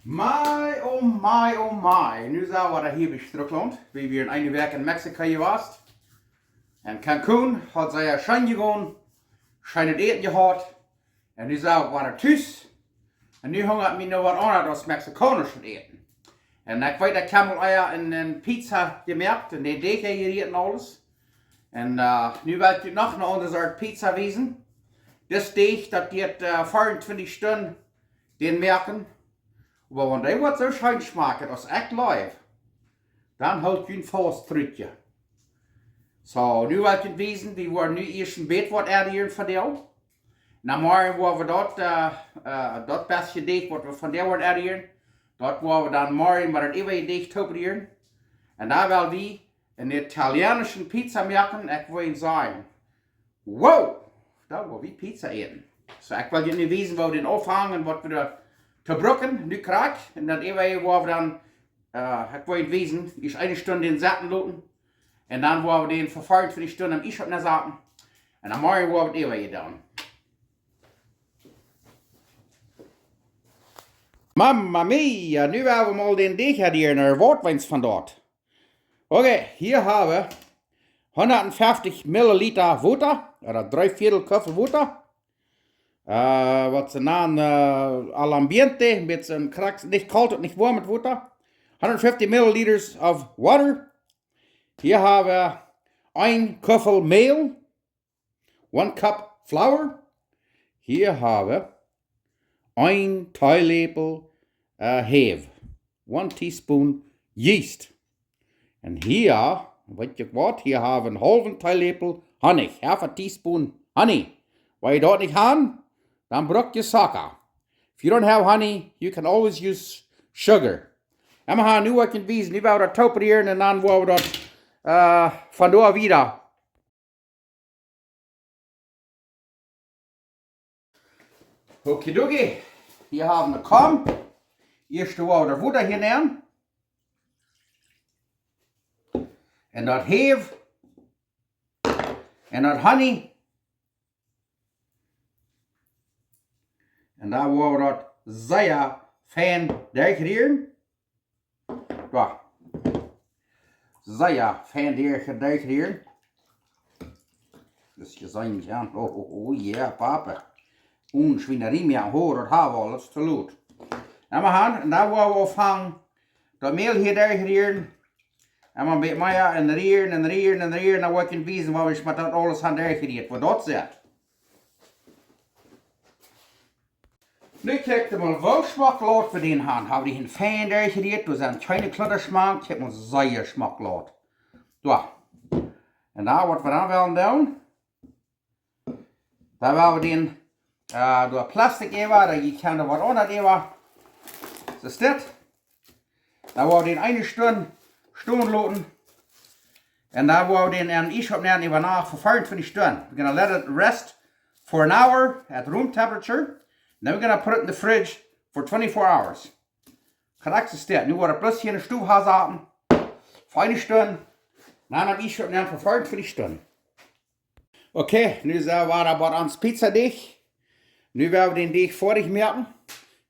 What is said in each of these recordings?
Mai, oh mai, oh mai. Nu zijn we hier bij Schtrucklaunt. We hebben hier een week in Mexico geweest. En Cancun had ze ja schijn gegaan, schijn het eten gehad. En nu zijn we er thuis. En nu hangt het me nog wat anders als Mexicanisch eten. En ik weet, ik heb al een pizza gemerkt en die deeg hier en alles. En nu wil ik nog een andere soort pizza wezen. Dit deeg, dat dit 24 stunden den merken. Maar wanneer die wat zo schijn smaken als echt live, dan houdt je een vast trucje. Zo, nu wil ik het wezen, die worden nu eerst een beetje wat hier van jou. Na morgen waar we dat beste deeg wat we van jou worden hier, dat waar we dan morgen met een eeuwige deeg topen. En daar wil we een Italianische pizza maken, ik wil je zeggen, wow, dat wil we pizza eten. Zo, ik wil je nu wezen waar we den afhangen, wat we er te brokken, nu krijg. En dan eeuwige waar we dan, ik wil je wezen, is 1 stunde in zaten laten. En dan waar we den voor 24 stunden am Ischop naar zaten. En dan morgen waar we het eeuwige doen. Mamma mia, nu hebben we mal den deeg hier naar Wortweins van dort. Oké, hier hebben we 150 milliliter water, oder 3/4 Köffel water. Wat ze naam al ambiente, met een kraks, niet koud en niet warm met water. 150 milliliters of water. Hier hebben we 1 Köffel meel, 1 cup flour. Hier hebben we 1 theelepel heef, 1 teaspoon yeast. En hier, weet je wat, hier hebben we een halve theelepel honing, half a teaspoon honey. Waar je dat niet hebt, dan brok je suiker. If you don't have honey, you can always use sugar. En we gaan nu wat je wezen, nu gaan we dat topereren en dan gaan we dat van daar wieder. Okidoki, hier haben wir Korn. Eerst waar we de water hier nemen. En dat heef. En dat honey. En daar waar we dat zeer fijn decoreren. Ja. Zeer fijn decoreren. Dus je zijn ja, oh yeah, papa. Svinerie meer hoor, dat hebben we alles te lood. En we gaan, en daar waar we afhangen, dat meel hier decoreren. En een beetje meer en rieren en rieren en rieren. Dan word je wezen waar we met dat alles gaan decoreren, wat dat zit. Nu kijk je maar welk smaak laat we den gaan. Hebben die een fijn decoreerd, dus een kleine kluttersmaak, kijk maar zeer smaak laat. Ja. En daar wat we dan willen doen, daar willen we den door plastic even, dat je kan er wat onder even. Zo is dit. Dan willen we den 1 stunde staan laten. En dan willen we den in Ischop nemen even nach voor 24 stunden. We're going to let it rest for an hour at room temperature. Then we're going to put it in the fridge for 24 hours. Correct is dit. Nu wordt het plus hier in de stoel gaan zaten. 5 stunden. Dan heb ik nemen voor 24 stunden. Oké, nu zijn we aber aan het pizza deeg. Nu werden we den deeg vorig merken.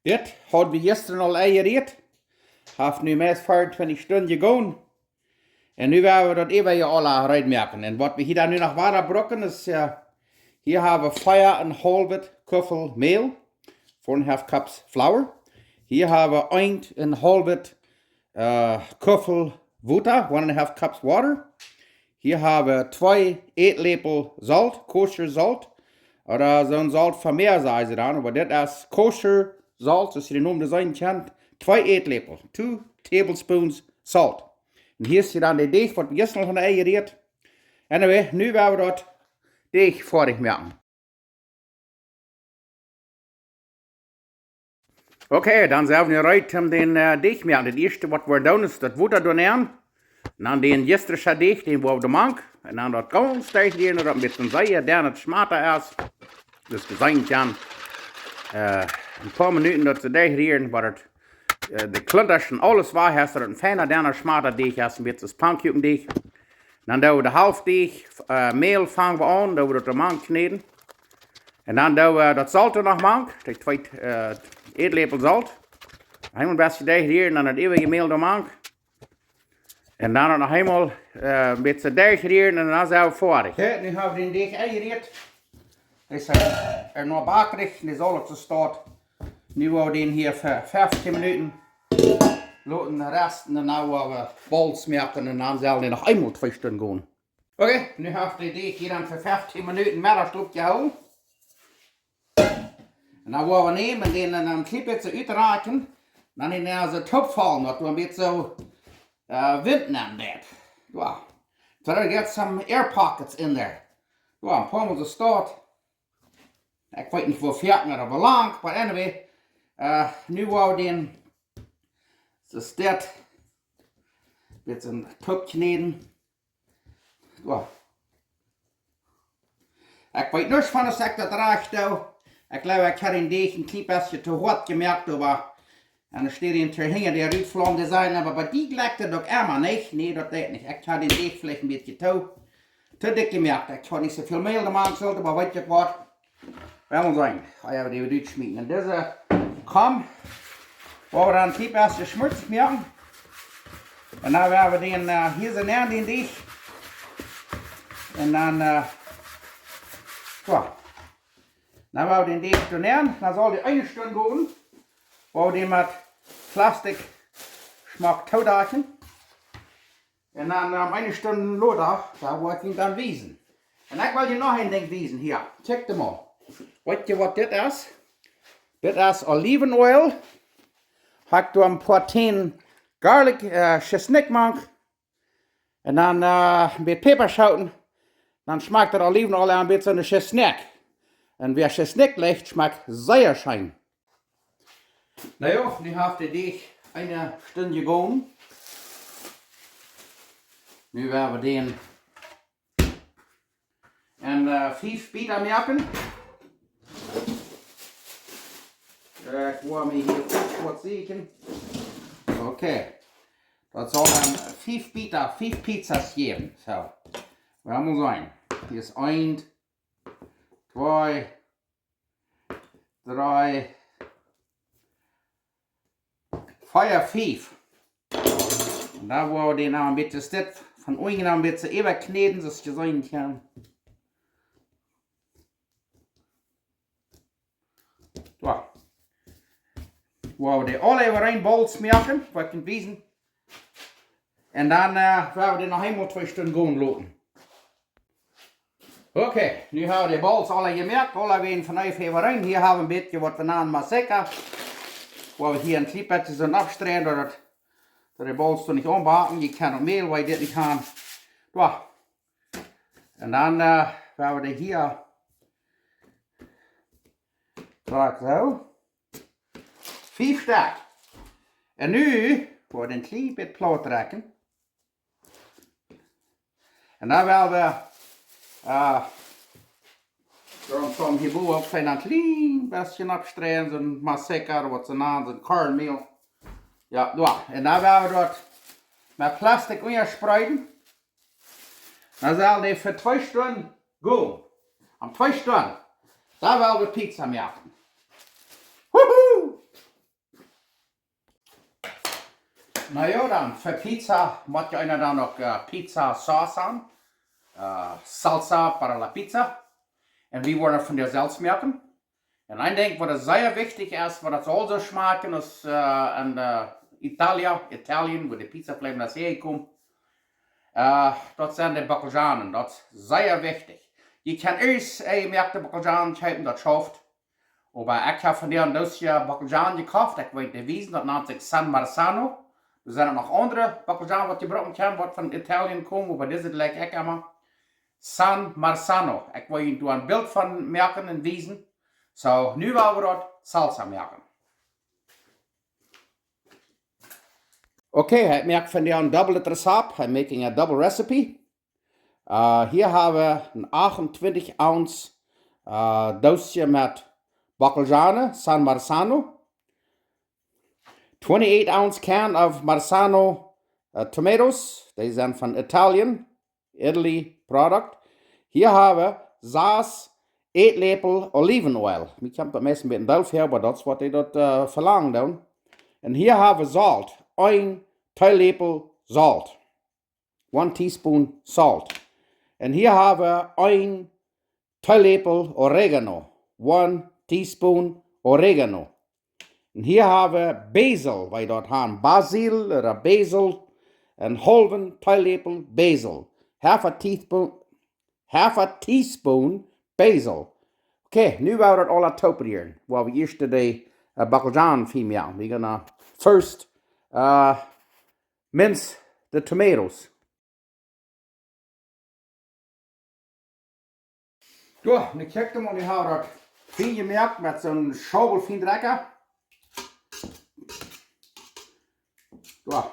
Dit hadden we gisteren al gereed. Heeft nu meest 24 stunden gegaan. En nu werden we dat even alle reinmerken. En wat we hier dan nu nog water brokken is, hier hebben we 4,5 Köffel meel, 4,5 cups flour. Hier hebben we 1,5 Köffel water, 1,5 cups water. Hier hebben we 2 eetlepel zout, kosher zout. Oder zo'n zout van meer zijn ze dan, maar dit is kosher zout, zoals je de naam zijn kent. 2 eetlepel, 2 tablespoons salt. En hier zit dan de deeg wat we gisteren van gereed. Anyway, nu werden we dat deeg vorig maken. Oké, dan zijn we nu rijdt om den deeg maken. Het eerste wat we doen is dat water doen aan. En dan den gisteren deeg, den we de mank. En dan dat kool stijgt hier, dat een beetje zeeën, dan het smater is. Dus we zijn kan een paar minuten dat ze degraderen, waar het de klunters en alles waar is, dat het een fijner dan smater deeg is, een beetje pancake deeg. Dan doen we de half deeg meel vangen we aan, dan we dat de mank kneden. En dan doen we dat zout er nog mank, 2 eetlepel zout. Einmal was gedehydriert en dan het eeuwige meel eromheen. En dan nog eenmaal een beetje dehydriert en dan zijn we fertig. Ja, nu hebben we den deeg ingericht. Dus er nog bakrig, dat is alles zo staat. Nu gaan we den hier voor 15 minuten laten resten en dan gaan we bol smelten en dan zal die nog eenmaal 2 stunden gaan. Oké, nu hebben we de deeg hier dan voor 15 minuten met een stukje houden. En dan gaan we nemen en den een klein beetje uitraken. Dan in de top vallen, dat we een beetje zo wind nemen dat. Ja. So there get some air pockets in there. Ja, een paar zo staat. Ik weet niet voor 14 of lang, maar anyway. Nu gaan we den zo staat. Met een top kneden. Ja. Ik weet niks van als ik dat raakt doe. Ik geloof ik heb een deeg een klein beetje te hard gemerkt, maar en er staat een terhingen die uitvlamde zijn, maar die lijkt het ook helemaal niet. Nee, dat deed niet. Ik had den deeg vielleicht een beetje te dik gemerkt. Ik had niet zoveel meel maken zullen, maar weet je wat? Wel zijn. Ga je die weer uitsmieten. En deze kam, waar we dan een klein beetje schmutzig maken. En dan gaan we den, hier zijn aan den deeg. En dan, zo. Dan gaan we den deeg doen aan. Dan zal die 1 stunde gaan. Waar we den met plastic smaak toedagen. En dan 1 stunde later, daar wil ik hem dan wijzen. En ik wil je nog een ding wijzen hier. Check hem maar. Weet je wat dit is? Dit is olivenoil. Heb ik door een paar teen garlic chesnik gemaakt. En dan met peperschouten. Dan smaakt het olivenoil een beetje naar chesnik. En wie chesnik ligt, smaakt zeer schijn. Nou ja, nu heeft de deeg 1 stunde gegaan. Nu gaan we den en 5 biter maken. Ik wil me hier goed zien. Oké. Dat zal dan 5 biter, 5 pizza's geven. Zo. We gaan zijn. Hier is 1, 2, 3, 4, 5. En dan gaan we den nou een beetje stit van oingen een beetje even kneden, zoals je zien kan. Zo. Gaan we die alle even in bol smelten, wat ik kan wijzen. En dan gaan we die nog eenmaal 2 stunden gaan laten. Oké, nu hebben we die bols alle gemerkt, alle weer van even rein. Hier hebben we een beetje wat banaan masseca. Waar we hier een klein beetje zo afstrepen, dat de bols toch niet ombaken. Je kan ook meel waar je dit niet kan. Ja. En dan gaan we die hier zo 5 stuk. En nu wordt een klein beetje plaat trekken. En dan willen we van hierboven op zijn een klein beetje afstrepen, zo'n masseca, wat ze naam, zo'n kornmeel. Ja, ja, en dan gaan we dat met plastic onderspreiden. Dan zal die voor 2 stunden gaan. Om 2 stunden, dan willen we pizza maken. Woehoe! Nou ja, dan voor pizza moet je dan nog pizza saus aan. Salsa para la pizza. En we worden van der zelfs maken. En ik denk wat zeer wichtig is, wat het zo smaken als in Italien, waar de pizzavlees naar zee komt. Dat zijn de bakkeljanen, dat is zeer wichtig. Je kan eerst merken de bakkeljanen kopen, dat schaft. Maar ik heb van der doosje bakkeljanen gekocht, ik weet de wiesen, dat nennt zich San Marzano. Er zijn nog andere bakkeljanen wat je gebruiken kan, wat van Italien komen, maar dit is het lijkt ik allemaal. San Marzano. Ik wil je een beeld van merken en wijzen. Zo, nu willen we dat salsa maken. Oké, ik merk van jou een dubbele recept. I'm making a double recipe. Hier hebben we een 28 ounce doosje met bakkeljanen, San Marzano. 28 ounce can of Marzano tomatoes. Die zijn van Italy product. Hier hebben we 6 eetlepel olivenoil. Ik heb dat meestal met een duif hier, maar dat is wat ik dat verlangen doen. And hier haben wir Salt. 1 Teelepel Salt. 1 teaspoon salt. And hier haben wir 1 Teelepel Oregano. 1 teaspoon Oregano. Und hier haben wir Basil, weil dort haben Basil oder Basil. Een halve Teelepel Basil. Half a teaspoon Basil. Okay, nu gaan we dat alle topperen. Well, we eerst de bacaljan female. We're gonna first mince the tomatoes. Ja, nu kijk hem en nu gaan we dat fijn gemerkt met zo'n schaubel fijn trekken. Ja.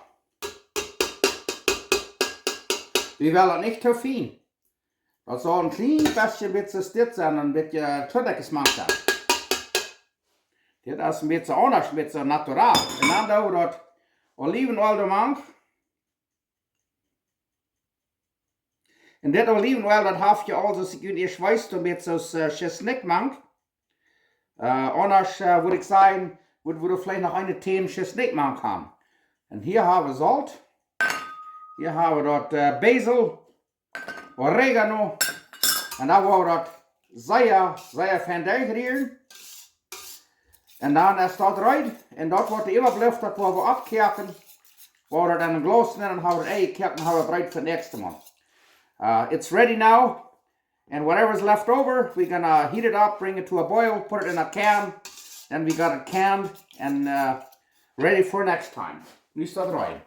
Wir wollen nicht zu fijn. Dat zal een klein beetje dit zijn, een beetje Geschmack zijn. Dit is een beetje anders, een beetje naturaal. En dan doen we dat olivenolie eraan. En dit olivenolie, dat heb je al, zoals ik u eerst weet, een beetje zoals Chesnick maakt. Anders würde ich sagen, würde wir vielleicht noch eine Tee Chesnick machen haben. Und hier haben wir Salz. Hier haben wir dort Basil, Oregano. Und dann wollen wir das sehr fein durchrühren. Und dann ist das rein. Und dort wird der Überbleib, das wollen wir abkerken. Wollen wir dann in ein Glas nehmen und haben wir eingekerkt und haben wir bereit für das nächste Mal. It's ready now. And whatever's left over, we're gonna heat it up, bring it to a boil, put it in a can. Then we got it canned and ready for next time. Nu staat het erin.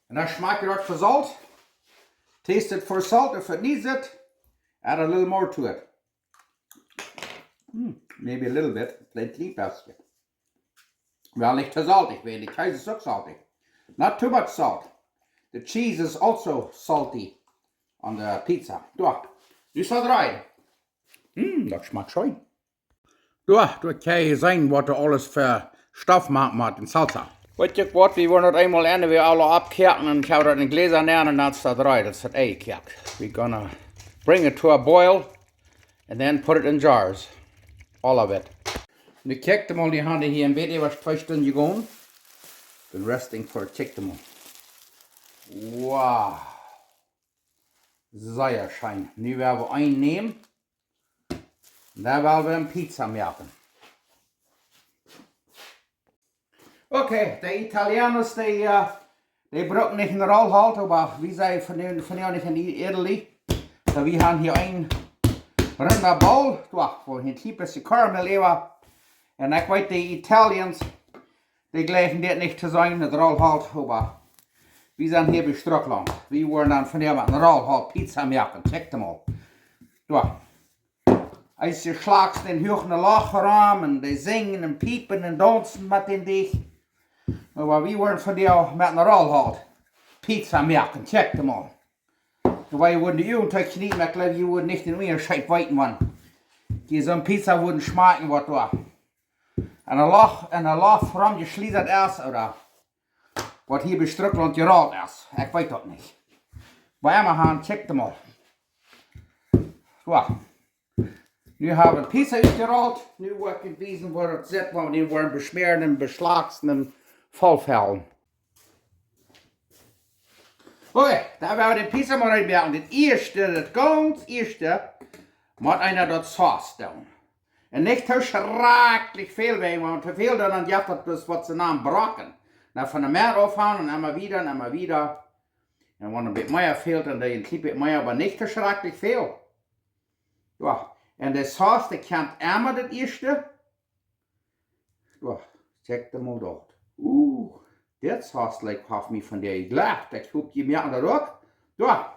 And dan smaak je het voor salt. Taste it for salt. If it needs it, add a little more to it. Maybe a little bit. Vielleicht lieb das. Well, nicht zu saltig. The cheese is so salty. Not too much salt. The cheese is also salty on the pizza. Da, nu staat het erin. Dat smaakt schön. Da kan je zien wat er alles voor stof maakt in salsa. Weet je wat, we willen het eenmaal en we alle abkerken en gaan dat in gläser neer en dan staat erin. Dat is het eikerk. We're gonna bring it to a boil and then put it in jars. All of it. Nu kijk hem al die handen hier een beetje, was 2 stunden gegaan. Been resting for check them on. Wow. Sehr schön. Nu werden we een nemen. En dan willen we een pizza maken. Okay, die Italianers, die brauchen nicht in Roll halt, aber wie sei von ihnen nicht in Italy. So wir haben hier ein runder Bowl, wo ein typische Karamell ist. Und ich weiß, die Italiens, die glauben das nicht zu sein, in Roll halt, aber wir sind hier bei Schtrucklaunt. Wir wollen dann von ihnen in Roll halt Pizza machen, check mal. Als je schlagst den hohen Lachraum und die singen und piepen und dansen mit den dich. Aber wir wollen von dir mit einer Roll halt Pizza machen, check them all. Weil wir würden die Jugendtag nicht mehr, glaube ich, würden nicht in mir Scheiß weiten wollen. Die so eine Pizza würden schmecken, was da. Und ein Lach rum geschlittert erst, oder was hier bei Schtrucklaunt gerollt ist. Ich weiß das nicht. Bei einmal haben, check them all. So. Nu haben wir Pizza ausgerollt. Nu wordt het wiesen waar het zit, want die worden besmeerd en beslagst en volvellen. Oké, dan gaan we de pizza maar uitwerken. Het ganz eerste, moet einer dat saus doen. En niet te schrikkelijk veel bij, want te veel dan jaagt dat dus wat ze naam braken. Dan van de meer afhalen en immer wieder en immer wieder. En wanneer een beetje meer fehlt, dan een klein beetje meer, maar niet te schrikkelijk veel. Ja. En de saus, die kent einmal das erste. Ja, check dem mal dort. Dat saus lijkt auf mich von der geglaubt. Ich hoop je merken dat ook. Ja.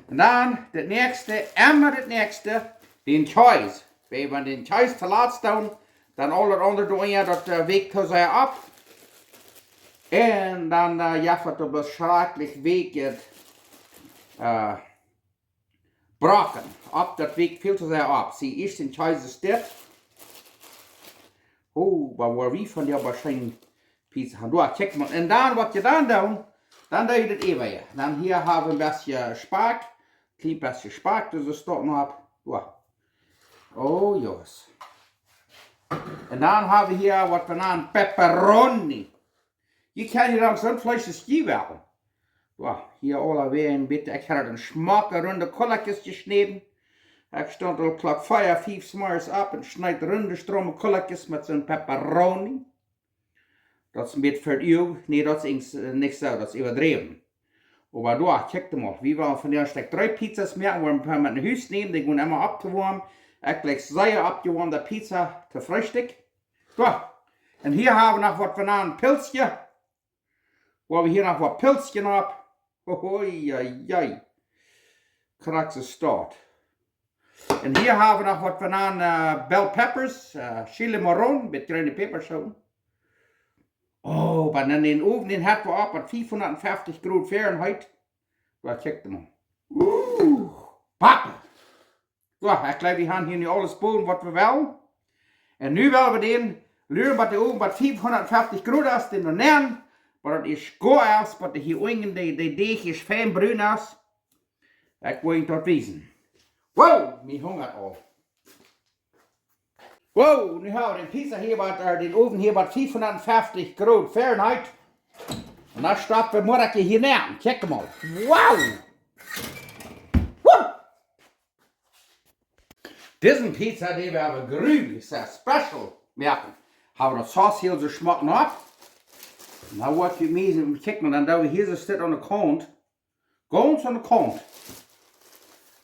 En dan, das nächste, einmal das nächste, den Cheese. Wenn wir den Cheese zu laatst doen, dann alles andere doen ja dat weegt hij ab. En dan ja, wat er beschrijkelijk weegt. Braken. Ab, dat weegt veel te zeer ab. Zie, eerst den Cheese is dit. Maar waar wie van die waarschijnlijk pizza gaan. Doe, check maar. En dan, wat je dan doet, dan doe je het even weer. Dan hier hebben we een beetje spark. Klein beetje spark, dus dat staat nog op. Doe. Oh, jongens. En dan hebben we hier wat we nemen pepperoni. Je kan hier ook zo'n vleesje skiewellen. Ja, hier alweer een beetje, ik heb een smaken runde kolletjes gesneden. Ik stond al klok 5 s'morgens op en snijd runde stromen kolletjes met zo'n pepperoni. Dat is een beetje voor u. Nee, dat is niks zo, dat is overdreven. Maar da, kijk mal, wie willen van der stek 3 pizzas meer, waar wir mit nach Hause nehmen, die gehen immer abzuwarmen. Ich leg sehr abgewarmte Pizza zu Frühstück. Da, und hier haben wir noch was von einem Pilzchen. Wo wir hier noch was Pilzchen haben. Hohoioi. Kraxe Start. Und hier haben wir noch was von einem Bell Peppers, Chile Marron mit grünen Peperschoten. Oh, aber dann den Ofen, den hat wir ab at 550 Grad Fahrenheit. Da check mal. Papa! So, ich glaube, wir haben hier nicht alles boven, was wir wollen. Und nu wollen wir den leren, was der Ofen, was 550 Grad ist, den wir nehmen. Aber das ist gut aus, was hier unten, die Deeg ist fein brun aus. Ich will Ihnen das wissen. Wow, mir hungert auch. Wow, nu haben wir den Pizza hier, den Ofen hier bei 550 Grad Fahrenheit. Und dann stoppen wir morgen hier näher. Check mal. Wow! Woo! Diesen Pizza, die wir aber grün, ist ja special. Merken. Haben wir das Sauce hier so schmecken ab. Now what you mean, check mal, dann da wir hier so steht an der Kant. Ganz an der Kant.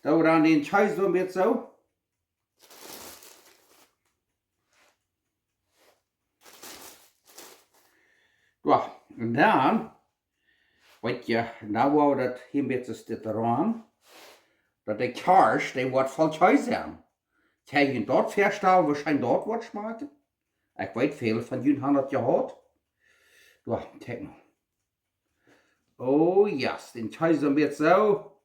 Da wir dann den Scheiß so mit so. Ja, und dann, weet je, nou wou dat hier met z'n dit eraan, dat de kaars, die wordt falsch zijn. Kan je dat verstellen, waarschijnlijk dat wordt smaken? Ik weet veel van jullie hebben dat gehad. Ja, kijk nou. Oh yes, den Scheiß een beetje zo.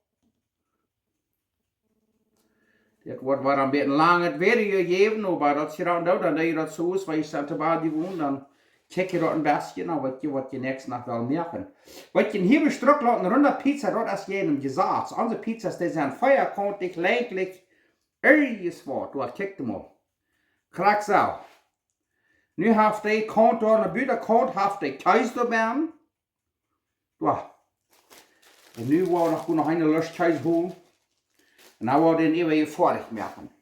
Dit wordt wel een beetje lang het weer gegeven, maar dat je dan doet, dan deed je dat zo is, waar je staat te baden gewoon, dan check je dat een beetje, nou, wat je next nacht wil merken. Wat je hier bij Schtrucklaunt, een runde pizza, dat is jedem gesagt. Onze pizza's, die zijn feierkantig, leidlich, ergens wat. Du, kijk mal. Krak zo. Nu heeft die kant aan de buitenkant, heeft die thuis erbij. Ja. En nu wil ik nog een lust thuis holen. En dan wil ik den even fertig maken.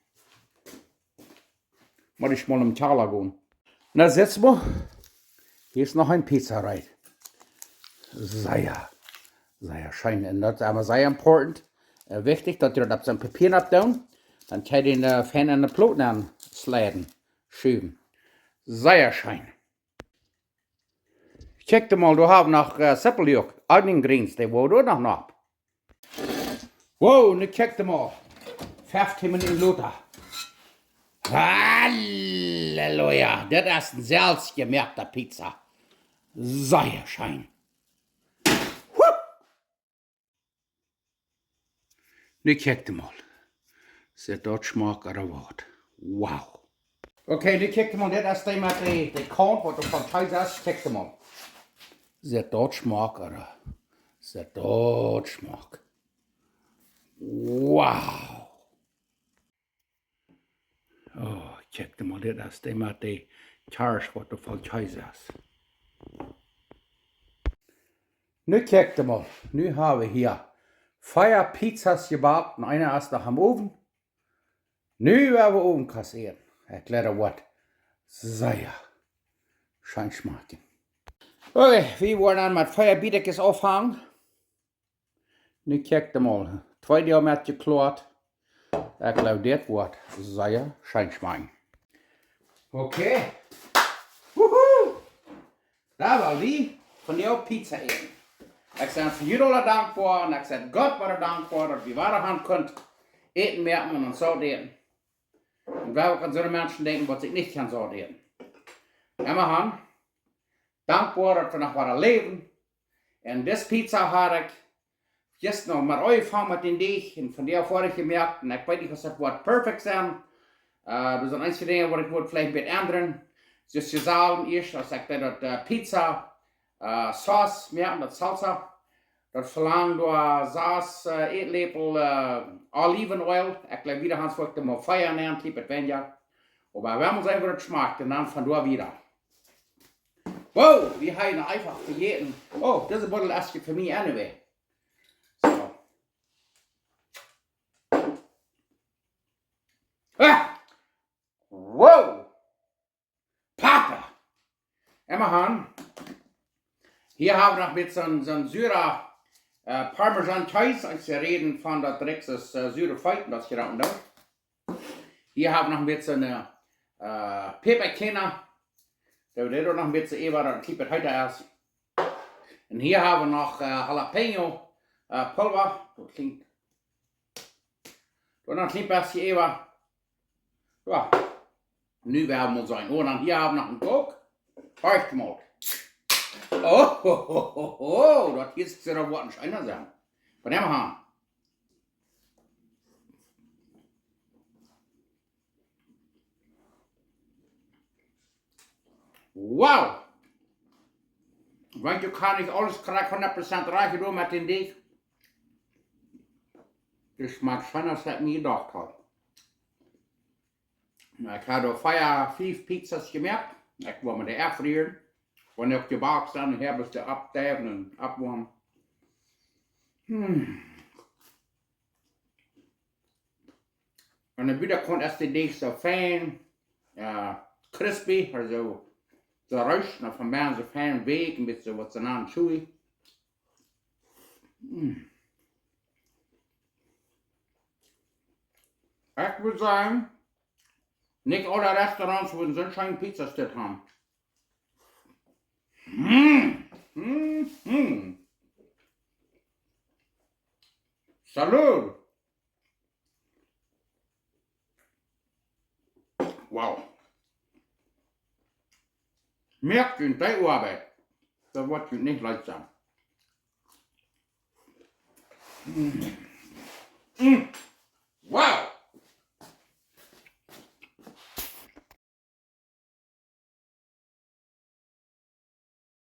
Moet ik mal im Taler gaan. Na, setz mal. Hier ist noch ein Pizzarei. Sehr schön. Und das ist aber sehr important. Wichtig, dass ihr das auf so ein Papier abtun. Dann könnt ihr den Fan an den Plauten ansliden. Schieben. Sehr schön. Check mal, du hast noch Seppeljuck. Onion-Greens, die wollen du noch ab. Wow, nu check mal. 15 Minuten Luther. Halleluja, das ist ein selbstgemerkter Pizza. Sehr schön. Nu kijk mal. Zet dat smaak er wat. Wow. Okay, nu kijk mal, das ist die met de kant, wat er van thuis is. Kijk mal. Zet dat smaak er. Zet dat smaak. Wow. Oh, kijk mal, dit is die met de kaars wat er van thuis is. Nu kijk mal, nu hebben we hier 4 Pizzas gebacken, eine ist noch am Ofen. Nu werden wir Ofen kassieren. Erkläre wat. Sehr schön schmecken. Okay, wir wollen dann mit 4 Biedekes aufhängen. Nu kijk mal, 2 Jahre mit geklaut. Ich glaube, das wird sehr schön schmecken. Okay. Wuhu! Da war wie von der Pizza essen. Ich sage für jullie dankbaar en ik zeg God wat dankbaar dat we waren kunt eten merken en zo eten. En wel kan zo'n mensen denken wat ik niet kan zo eten. Immer han, dankbaar dat we nog waren leven. En deze pizza had ik just nog maar uitgevangen met den deeg en van der vorige gemerkt. En ik weet niet of dat wordt perfect zijn. Er zijn einige dingen wat ik moet vielleicht een beetje ändern. Dus je zal eerst als ik dat pizza Sauce, merken, dat salsa. Dat verlangt door 6 eetlepel olivenoil. Ik laat wieder Hans voor de maar feiern nemen, type het weniger. Aber wenn man es einfach schmeckt, dann von da wieder. Wow, wir haben einfach für jeden. Oh, das ist ein Bottle erst für mich anyway. So. Ah! Wow! Papa! Immerhin. Hier haben wir noch mit so einem Syrer Parmesan Teig, als wir reden von der Drexes Syrer Feiten, das hier unten. Hier haben wir noch mit so einer Peperkenner. Da wird noch ein bisschen eher, dann klipp es heute erst. Und hier haben wir noch Jalapeno Pulver. Das klingt. Und dann klipp es hier eher. Ja. Nu werden wir sein. Und dann hier haben wir noch einen Coke. Reicht mal. Oh, das ist ja doch was einer sein. Von dem her. Wow! Weil du kann nicht alles korrekt 100% reichen mit den Deeg. Das schmeckt schon, als ich mir gedacht habe. Ich habe 5 Pizzas gemerkt. Ich war mit der Airfryer. Wenn ich gebacken dann habe ich die abdaven und abwarmen. Und dann wieder kommt erst der Deeg so fein, crispy, also so rush, und von mir so fein weg, ein bisschen was an chewy. Ich würde sagen, nicht alle Restaurants würden so eine Pizza steht haben. Salut! Wow! Merkt ihr die Arbeit? Das wird nicht leicht sein.